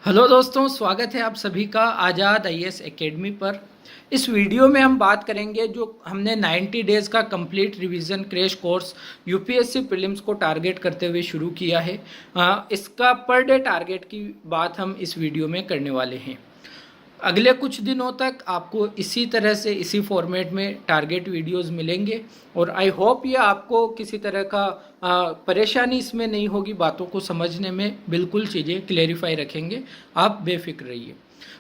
Hello दोस्तों, स्वागत है आप सभी का आज़ाद आईएएस एकेडमी पर। इस वीडियो में हम बात करेंगे जो हमने 90 डेज़ का complete revision crash course UPSC prelims को टारगेट करते हुए शुरू किया है। इसका पर डे टारगेट की बात हम इस वीडियो में करने वाले हैं। अगले कुछ दिनों तक आपको इसी तरह से इसी फॉर्मेट में टारगेट वीडियोस मिलेंगे और आई होप ये आपको किसी तरह का परेशानी इसमें नहीं होगी। बातों को समझने में बिल्कुल चीज़ें क्लेरिफाई रखेंगे, आप बेफिक्र रहिए।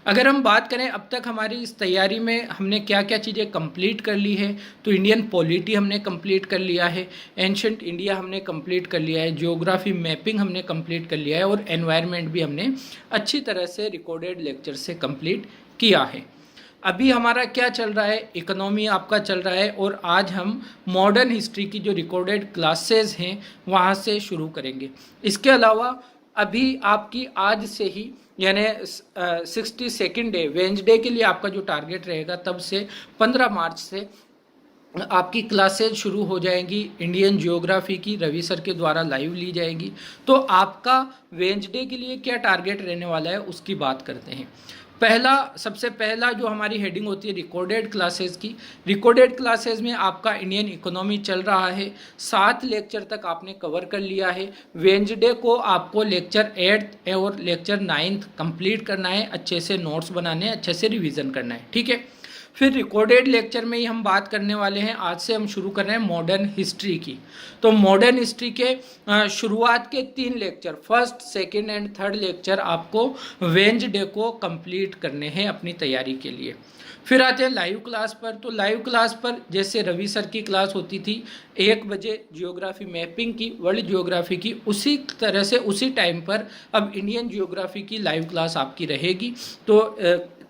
अगर हम बात करें अब तक हमारी इस तैयारी में हमने क्या क्या चीज़ें कंप्लीट कर ली है, तो इंडियन पॉलिटी हमने कंप्लीट कर लिया है, एंशंट इंडिया हमने कंप्लीट कर लिया है, ज्योग्राफी मैपिंग हमने कंप्लीट कर लिया है और एनवायरनमेंट भी हमने अच्छी तरह से रिकॉर्डेड लेक्चर से कंप्लीट किया है। अभी हमारा क्या चल रहा है, इकोनॉमी आपका चल रहा है और आज हम मॉडर्न हिस्ट्री की जो रिकॉर्डेड क्लासेस हैं वहाँ से शुरू करेंगे। इसके अलावा अभी आपकी आज से ही यानी 62nd डे वेंसडे के लिए आपका जो टारगेट रहेगा तब से 15 मार्च से आपकी क्लासेज शुरू हो जाएंगी। इंडियन ज्योग्राफी की रवि सर के द्वारा लाइव ली जाएगी। तो आपका वेंसडे के लिए क्या टारगेट रहने वाला है उसकी बात करते हैं। सबसे पहला जो हमारी हेडिंग होती है रिकॉर्डेड क्लासेस की। रिकॉर्डेड क्लासेस में आपका इंडियन इकोनॉमी चल रहा है, 7 लेक्चर तक आपने कवर कर लिया है। वेंसडे को आपको लेक्चर 8 और लेक्चर 9 कंप्लीट करना है, अच्छे से नोट्स बनाने हैं, अच्छे से रिवीजन करना है, ठीक है। फिर रिकॉर्डेड लेक्चर में ही हम बात करने वाले हैं। आज से हम शुरू कर रहे हैं मॉडर्न हिस्ट्री की। तो मॉडर्न हिस्ट्री के शुरुआत के 3 lecture, first, second and third lecture आपको वेंसडे को कंप्लीट करने हैं अपनी तैयारी के लिए। फिर आते हैं लाइव क्लास पर। तो लाइव क्लास पर जैसे रवि सर की क्लास होती थी 1 बजे जियोग्राफी मैपिंग की, वर्ल्ड जियोग्राफी की, उसी तरह से उसी टाइम पर अब इंडियन जियोग्राफी की लाइव क्लास आपकी रहेगी। तो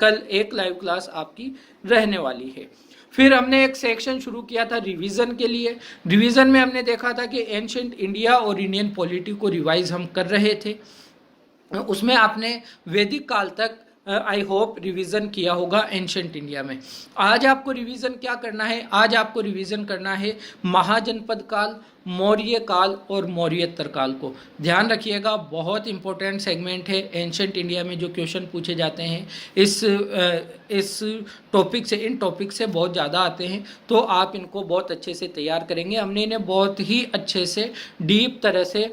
कल एक लाइव क्लास आपकी रहने वाली है। फिर हमने एक सेक्शन शुरू किया था रिवीजन के लिए। रिवीजन में हमने देखा था कि एंशंट इंडिया और इंडियन पॉलिटी को रिवाइज हम कर रहे थे। उसमें आपने वैदिक काल तक आई होप रिवीजन किया होगा एंशंट इंडिया में। आज आपको रिवीजन क्या करना है, आज आपको रिवीजन करना है महाजनपद काल, मौर्य काल और मौर्योत्तर काल को। ध्यान रखिएगा, बहुत इंपॉर्टेंट सेगमेंट है। एंशंट इंडिया में जो क्वेश्चन पूछे जाते हैं इस टॉपिक से, इन टॉपिक से बहुत ज़्यादा आते हैं, तो आप इनको बहुत अच्छे से तैयार करेंगे। हमने इन्हें बहुत ही अच्छे से डीप तरह से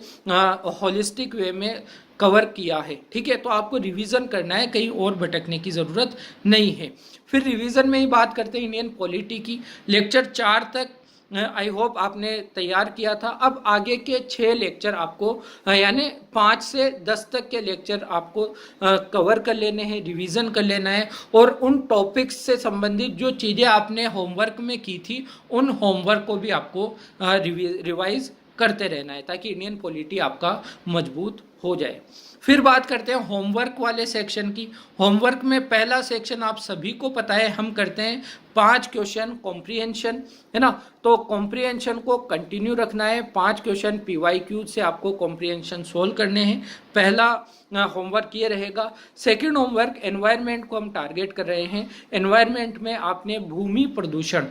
होलिस्टिक वे में कवर किया है, ठीक है। तो आपको रिवीजन करना है, कहीं और भटकने की ज़रूरत नहीं है। फिर रिवीजन में ही बात करते हैं इंडियन पॉलिटी की। लेक्चर 4 तक आई होप आपने तैयार किया था। अब आगे के 6 लेक्चर आपको यानी 5 से 10 तक के लेक्चर आपको कवर कर लेने हैं, रिवीजन कर लेना है और उन टॉपिक्स से संबंधित जो चीज़ें आपने होमवर्क में की थी उन होमवर्क को भी आपको रिवाइज करते रहना है ताकि इंडियन पॉलिटी आपका मजबूत हो जाए। फिर बात करते हैं होमवर्क वाले सेक्शन की। होमवर्क में पहला सेक्शन आप सभी को पता है, हम करते हैं 5 क्वेश्चन कॉम्प्रिहेंशन, है ना। तो कॉम्प्रिहेंशन को कंटिन्यू रखना है। 5 क्वेश्चन पीवाईक्यू से आपको कॉम्प्रिहेंशन सोल्व करने हैं। पहला होमवर्क ये रहेगा। सेकंड होमवर्क एनवायरनमेंट को हम टारगेट कर रहे हैं। एनवायरनमेंट में आपने भूमि प्रदूषण,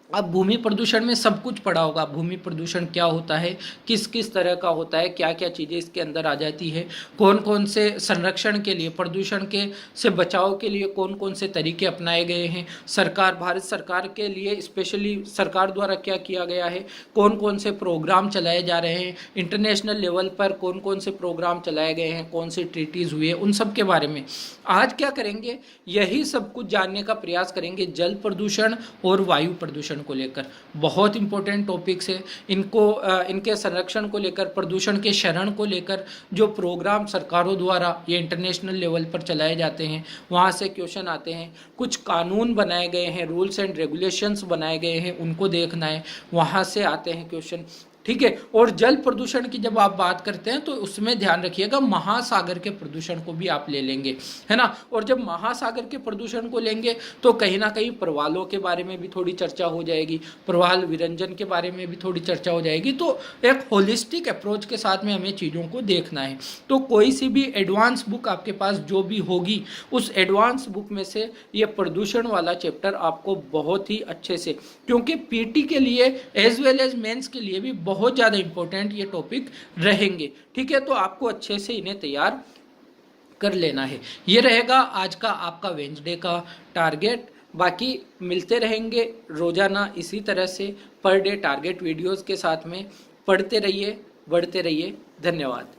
अब भूमि प्रदूषण में सब कुछ पढ़ा होगा। भूमि प्रदूषण क्या होता है, किस किस तरह का होता है, क्या क्या चीज़ें इसके अंदर आ जाती है, कौन कौन से संरक्षण के लिए, प्रदूषण के से बचाव के लिए कौन कौन से तरीके अपनाए गए हैं, सरकार, भारत सरकार के लिए स्पेशली सरकार द्वारा क्या किया गया है, कौन कौन से प्रोग्राम चलाए जा रहे हैं, इंटरनेशनल लेवल पर कौन कौन से प्रोग्राम चलाए गए हैं, कौन से ट्रीटीज़ हुए, उन सब के बारे में आज क्या करेंगे, यही सब कुछ जानने का प्रयास करेंगे। जल प्रदूषण और वायु प्रदूषण को लेकर बहुत इंपॉर्टेंट टॉपिक्स है। इनके संरक्षण को लेकर, प्रदूषण के शरण को लेकर जो प्रोग्राम सरकारों द्वारा ये इंटरनेशनल लेवल पर चलाए जाते हैं वहाँ से क्वेश्चन आते हैं। कुछ कानून बनाए गए हैं, रूल्स एंड रेगुलेशंस बनाए गए हैं, उनको देखना है, वहाँ से आते हैं क्वेश्चन, ठीक है। और जल प्रदूषण की जब आप बात करते हैं तो उसमें ध्यान रखिएगा महासागर के प्रदूषण को भी आप ले लेंगे, है ना। और जब महासागर के प्रदूषण को लेंगे तो कहीं ना कहीं प्रवालों के बारे में भी थोड़ी चर्चा हो जाएगी, प्रवाल विरंजन के बारे में भी थोड़ी चर्चा हो जाएगी। तो एक होलिस्टिक अप्रोच के साथ में हमें चीज़ों को देखना है। तो कोई सी भी एडवांस बुक आपके पास जो भी होगी उस एडवांस बुक में से ये प्रदूषण वाला चैप्टर आपको बहुत ही अच्छे से, क्योंकि पीटी के लिए एज वेल एज मेंस के लिए भी बहुत ज़्यादा इंपॉर्टेंट ये टॉपिक रहेंगे, ठीक है। तो आपको अच्छे से इन्हें तैयार कर लेना है। ये रहेगा आज का आपका वेंसडे का टारगेट। बाकी मिलते रहेंगे रोज़ाना इसी तरह से पर डे टारगेट वीडियोस के साथ में। पढ़ते रहिए, बढ़ते रहिए। धन्यवाद।